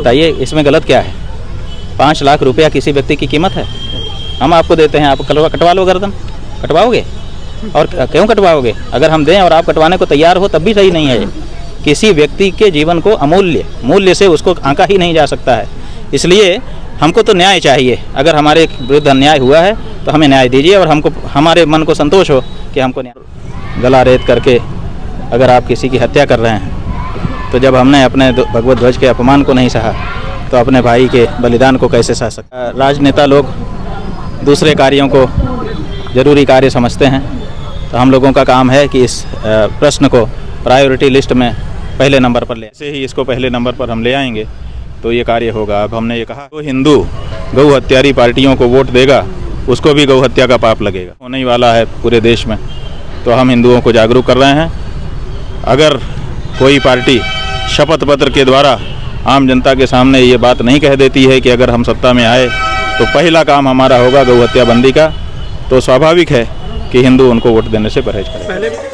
बताइए इसमें गलत क्या है? 5 लाख रुपया किसी व्यक्ति की कीमत है? हम आपको देते हैं, आप कटवा लो गर्दन, कटवाओगे? और क्यों कटवाओगे? अगर हम दें और आप कटवाने को तैयार हो तब भी सही नहीं है। किसी व्यक्ति के जीवन को अमूल्य मूल्य से उसको आंका ही नहीं जा सकता है। इसलिए हमको तो न्याय चाहिए। अगर हमारे विरुद्ध अन्याय हुआ है तो हमें न्याय दीजिए और हमको हमारे मन को संतोष हो कि हमको न्याय। गला रेत करके अगर आप किसी की हत्या कर रहे हैं तो जब हमने अपने भगवत ध्वज के अपमान को नहीं सहा तो अपने भाई के बलिदान को कैसे सह सकते? राजनेता लोग दूसरे कार्यों को ज़रूरी कार्य समझते हैं, तो हम लोगों का काम है कि इस प्रश्न को प्रायोरिटी लिस्ट में पहले नंबर पर ले, ऐसे ही इसको पहले नंबर पर हम ले आएंगे तो ये कार्य होगा। अब हमने ये कहा तो हिंदू गौ हत्यारी पार्टियों को वोट देगा उसको भी गौ हत्या का पाप लगेगा, होने ही वाला है पूरे देश में। तो हम हिंदुओं को जागरूक कर रहे हैं। अगर कोई पार्टी शपथ पत्र के द्वारा आम जनता के सामने ये बात नहीं कह देती है कि अगर हम सत्ता में आए तो पहला काम हमारा होगा गौ हत्या बंदी का, तो स्वाभाविक है कि हिंदू उनको वोट देने से परहेज करें।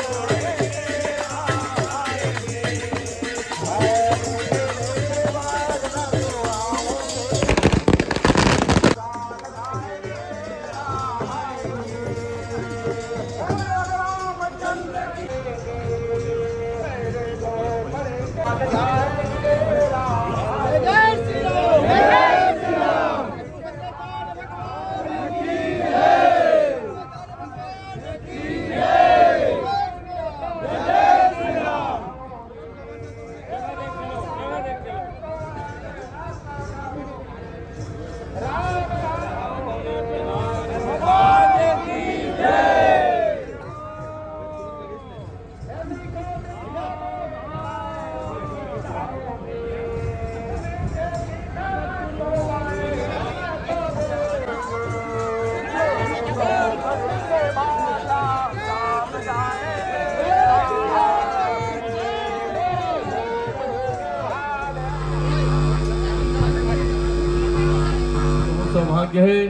सौभाग्य है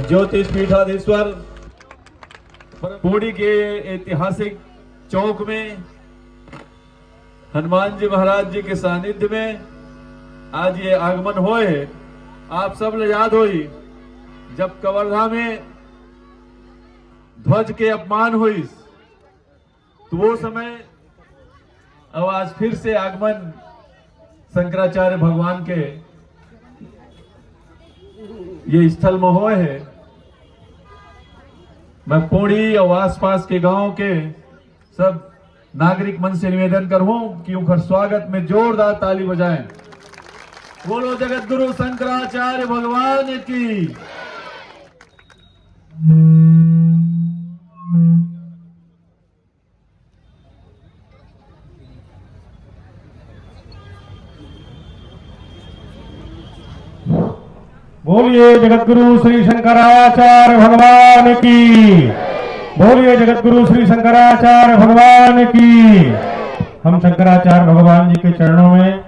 ज्योतिष पीठाधीश्वर पूरी के ऐतिहासिक चौक में हनुमान जी महाराज जी के सानिध्य में आज ये आगमन होए। आप सब ले याद होई जब कवर्धा में ध्वज के अपमान हुई तो वो समय अब आज फिर से आगमन शंकराचार्य भगवान के ये स्थल में हुए है। मैं पौड़ी और आसपास के गांव के सब नागरिक मन से निवेदन करूं कि उनका स्वागत में जोरदार ताली बजाएं। बोलो जगत गुरु शंकराचार्य भगवान की। बोलिए जगतगुरु श्री शंकराचार्य भगवान की। बोलिए जगतगुरु श्री शंकराचार्य भगवान की। हम शंकराचार्य भगवान जी के चरणों में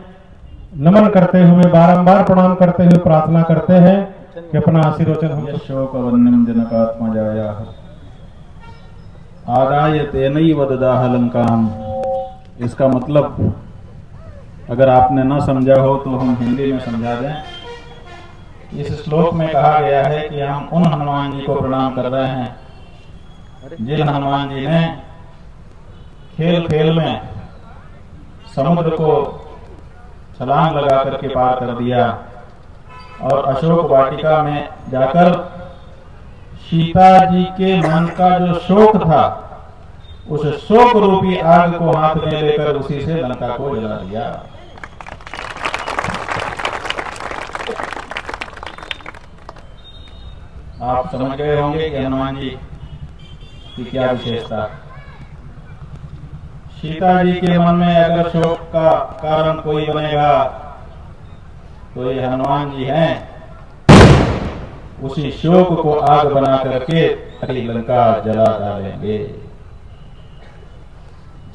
नमन करते हुए बारंबार प्रणाम करते हुए प्रार्थना करते हैं कि अपना आशीर्वचन हम शोक वन्यम जनकात्मा जाया आदाय तेनैव ददाह लंकाम। इसका मतलब अगर आपने न समझा हो तो हम हिंदी में समझा दें। इस श्लोक में कहा गया है कि हम उन हनुमान जी को प्रणाम कर रहे हैं जिन हनुमान जी ने खेल खेल में समुद्र को छलांग लगा करके पार कर दिया और अशोक वाटिका में जाकर सीता जी के मन का जो शोक था उस शोक रूपी आग को हाथ में लेकर उसी से लंका को जला दिया। आप समझ गए होंगे कि हनुमान जी की क्या विशेषता। सीता जी के मन में अगर शोक का कारण कोई बनेगा तो ये हनुमान जी हैं। उसी शोक को आग बना करके अगली लंका जला डालेंगे।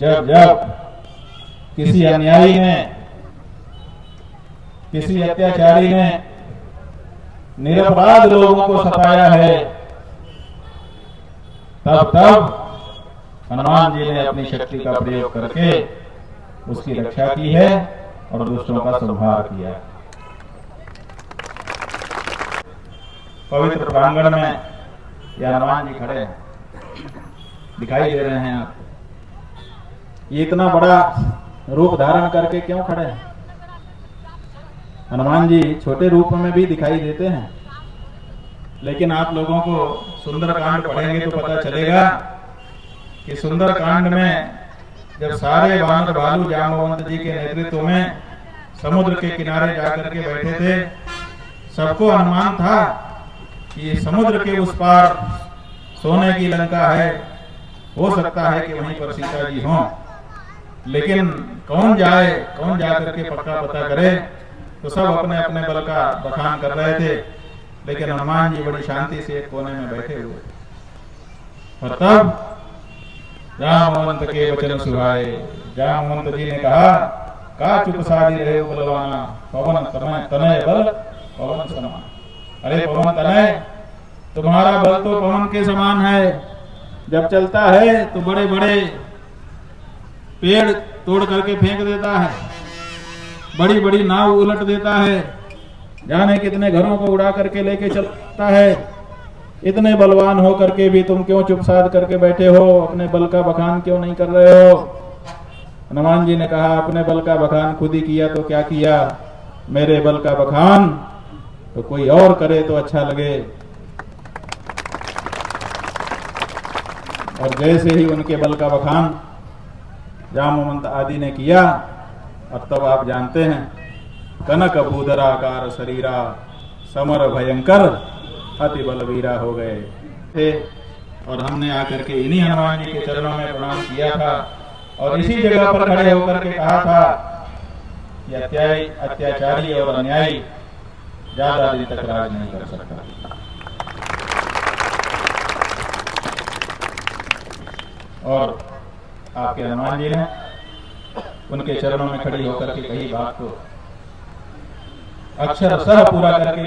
जब जब किसी अन्यायी ने, किसी अत्याचारी ने निरपराध लोगों को सताया है, तब तब हनुमान जी ने अपनी शक्ति का प्रयोग करके उसकी रक्षा की है और दुष्टों का संहार किया। पवित्र प्रांगण में यह हनुमान जी खड़े हैं, दिखाई दे रहे हैं आप। ये इतना बड़ा रूप धारण करके क्यों खड़े हैं? हनुमान जी छोटे रूप में भी दिखाई देते हैं, लेकिन आप लोगों को सुंदरकांड पढ़ेंगे तो पता चलेगा कि सुंदरकांड में जब सारे वानर भालू जाम्बवंत जी के नेतृत्व में समुद्र के किनारे जाकर के बैठे थे, सबको अनुमान था कि समुद्र के उस पार सोने की लंका है, हो सकता है कि वहीं पर सीता जी हों, लेकिन कौन जा करके पक्का पता करे। तो सब अपने अपने बल का बखान कर रहे थे, लेकिन हनुमान जी बड़ी शांति से एक कोने में बैठे हुए। और तब जाम्बवंत के वचन सुहाए, जाम्बवंत जी ने कहा, का चुप साधी रहे हो बलवाना, पवन तनय बल पवन समान। अरे पवन तनय, तुम्हारा बल तो पवन के समान है, जब चलता है तो बड़े बड़े पेड़ तोड़ करके फेंक देता है, बड़ी बड़ी नाव उलट देता है, जाने कितने घरों को उड़ा करके लेके चलता है। इतने बलवान हो करके भी तुम क्यों चुप साध करके बैठे हो, अपने बल का बखान क्यों नहीं कर रहे हो? हनुमान जी ने कहा, अपने बल का बखान खुद ही किया तो क्या किया, मेरे बल का बखान तो कोई और करे तो अच्छा लगे। और जैसे ही उनके बल का बखान जाम्बवंत आदि ने किया, अब तब आप जानते हैं, कनक भूधराकार शरीरा समर भयंकर अति बलवीरा हो गए थे। और हमने आकर के इन्हीं हनुमान जी के चरणों में प्रणाम किया था और इसी जगह पर खड़े होकर के कहा था कि अत्याचारी और अन्यायी ज्यादा दिन तक राज नहीं कर सकता। और आपके हनुमान जी ने उनके चरणों में खड़ी होकर के कही बात को अक्षर सह पूरा करके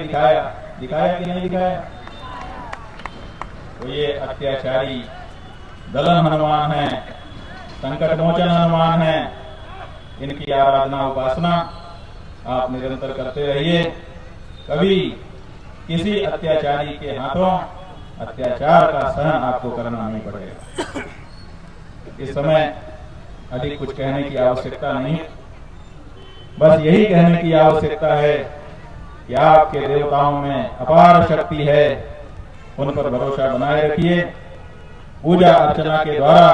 दिखाया कि नहीं दिखाया? तो ये अत्याचारी दलन हनुमान है, संकट मोचन हनुमान है, इनकी आराधना उपासना आप निरंतर करते रहिए। कभी किसी अत्याचारी के हाथों अत्याचार का सहन आपको करना नहीं पड़ेगा। इस समय अधिक कुछ कहने की आवश्यकता नहीं, बस यही कहने की आवश्यकता है कि आपके देवताओं में अपार शक्ति है, उन पर भरोसा बनाए रखिए। पूजा अर्चना के द्वारा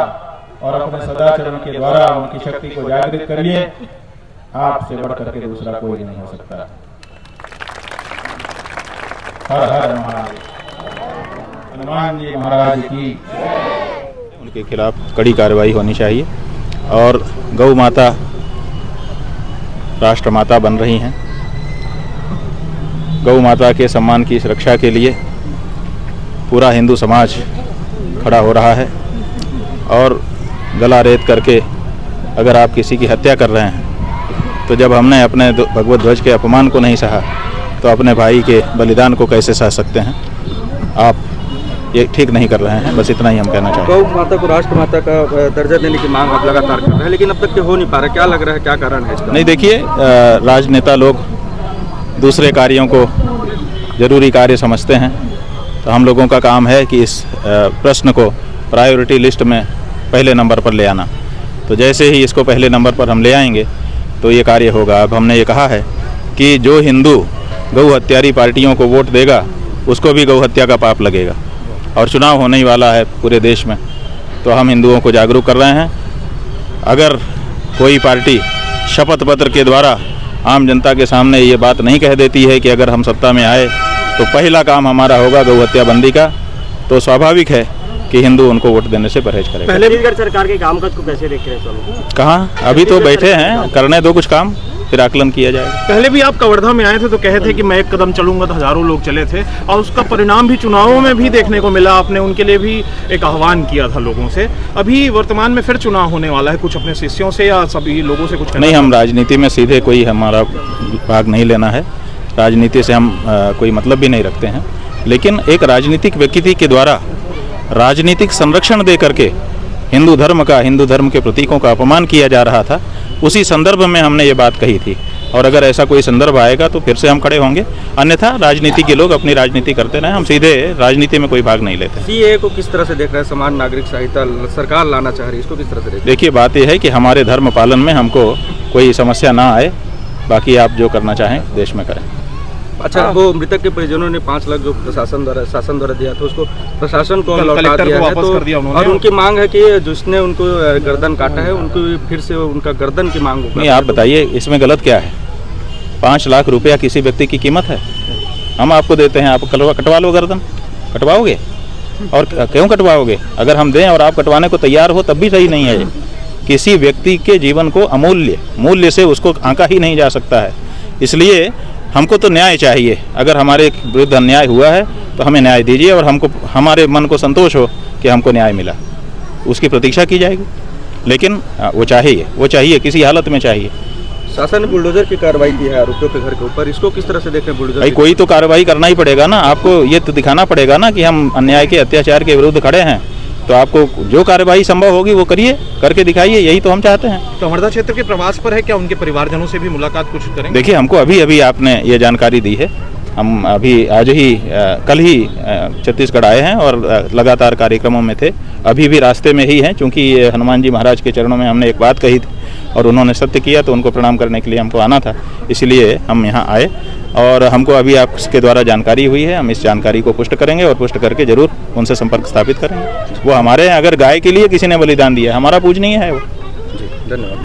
और अपने सदाचरण के द्वारा उनकी शक्ति को जागृत करिए। आपसे बढ़कर के दूसरा कोई नहीं हो सकता। हर हर महादेव। हनुमान जी महाराज की। उनके खिलाफ कड़ी कार्रवाई होनी चाहिए और गौ माता राष्ट्र माता बन रही हैं। गौ माता के सम्मान की सुरक्षा के लिए पूरा हिंदू समाज खड़ा हो रहा है और गला रेत करके अगर आप किसी की हत्या कर रहे हैं तो जब हमने अपने भगवत ध्वज के अपमान को नहीं सहा तो अपने भाई के बलिदान को कैसे सह सकते हैं? आप ये ठीक नहीं कर रहे हैं। बस इतना ही हम कहना चाहते हैं। गौ माता को राष्ट्र माता का दर्जा देने की मांग आप लगातार कर रहे हैं, लेकिन अब तक हो नहीं पा रहा। क्या लग रहा है, क्या कारण है इसका? नहीं, देखिए, राजनेता लोग दूसरे कार्यों को जरूरी कार्य समझते हैं, तो हम लोगों का काम है कि इस प्रश्न को प्रायोरिटी लिस्ट में पहले नंबर पर ले आना। तो जैसे ही इसको पहले नंबर पर हम ले आएंगे तो ये कार्य होगा। अब हमने ये कहा है कि जो हिंदू गौ हत्यारी पार्टियों को वोट देगा उसको भी गौ हत्या का पाप लगेगा। और चुनाव होने ही वाला है पूरे देश में, तो हम हिंदुओं को जागरूक कर रहे हैं। अगर कोई पार्टी शपथ पत्र के द्वारा आम जनता के सामने ये बात नहीं कह देती है कि अगर हम सत्ता में आए तो पहला काम हमारा होगा गौ हत्या बंदी का, तो स्वाभाविक है कि हिंदू उनको वोट देने से परहेज करेगा। पहले सरकार के कामकाज को कैसे देख रहे हैं? कहाँ, अभी तो बैठे हैं, करने दो कुछ काम, फिर आकलन किया जाएगा। पहले भी आप कवर्धा में आए थे तो कहे थे कि मैं एक कदम चलूंगा, तो हजारों लोग चले थे और उसका परिणाम भी चुनावों में भी देखने को मिला। आपने उनके लिए भी एक आह्वान किया था लोगों से। अभी वर्तमान में फिर चुनाव होने वाला है, कुछ अपने शिष्यों से या सभी लोगों से कुछ? नहीं, हम राजनीति में सीधे कोई हमारा भाग नहीं लेना है, राजनीति से हम कोई मतलब भी नहीं रखते हैं। लेकिन एक राजनीतिक व्यक्ति के द्वारा राजनीतिक संरक्षण दे करके हिंदू धर्म का, हिंदू धर्म के प्रतीकों का अपमान किया जा रहा था, उसी संदर्भ में हमने ये बात कही थी। और अगर ऐसा कोई संदर्भ आएगा तो फिर से हम खड़े होंगे, अन्यथा राजनीति के लोग अपनी राजनीति करते रहें, हम सीधे राजनीति में कोई भाग नहीं लेते। सीएए को किस तरह से देख रहे हैं? समान नागरिक संहिता सरकार लाना चाह रही है, इसको किस तरह से देख रहे हैं? देखिए, बात यह है कि हमारे धर्म पालन में हमको कोई समस्या ना आए, बाकी आप जो करना चाहें देश में करें। अच्छा, वो मृतक के परिजनों ने 5 लाख जो शासन द्वारा दिया था, उसको प्रशासन को लौटा कलेक्टर दिया को है, वापस कर दिया उन्होंने। और उनकी मांग है कि जिसने उनको गर्दन काटा है उनको फिर से उनका गर्दन की मांग नहीं, आप बताइए इसमें गलत क्या है? 5 लाख रुपया किसी व्यक्ति की कीमत है? हम आपको देते हैं, आप कटवा लो गर्दन, कटवाओगे? और क्यों कटवाओगे? अगर हम दें और आप कटवाने को तैयार हो तब भी सही नहीं है। किसी व्यक्ति के जीवन को अमूल्य मूल्य से उसको आंका ही नहीं जा सकता है। इसलिए हमको तो न्याय चाहिए। अगर हमारे विरुद्ध अन्याय हुआ है तो हमें न्याय दीजिए, और हमको हमारे मन को संतोष हो कि हमको न्याय मिला, उसकी प्रतीक्षा की जाएगी। लेकिन वो चाहिए, किसी हालत में चाहिए। शासन ने बुलडोजर की कार्रवाई की है आरोपियों के घर के ऊपर, इसको किस तरह से देख रहे हैं? बुलडोजर भाई, कोई तो कार्रवाई करना ही पड़ेगा ना, आपको ये तो दिखाना पड़ेगा ना कि हम अन्याय के, अत्याचार के विरुद्ध खड़े हैं। तो आपको जो कार्रवाई संभव होगी वो करिए, करके दिखाइए, यही तो हम चाहते हैं। तो हरदा क्षेत्र के प्रवास पर है, क्या उनके परिवारजनों से भी मुलाकात कुछ करेंगे? देखिए, हमको अभी आपने ये जानकारी दी है, हम अभी आज ही कल ही छत्तीसगढ़ आए हैं और लगातार कार्यक्रमों में थे, अभी भी रास्ते में ही हैं। चूँकि हनुमान जी महाराज के चरणों में हमने एक बात कही थी और उन्होंने सत्य किया, तो उनको प्रणाम करने के लिए हमको आना था, इसलिए हम यहाँ आए। और हमको अभी आपके द्वारा जानकारी हुई है, हम इस जानकारी को पुष्ट करेंगे और पुष्ट करके जरूर उनसे संपर्क स्थापित करेंगे। वो हमारे, अगर गाय के लिए किसी ने बलिदान दिया, हमारा पूजनीय है वो। जी, धन्यवाद।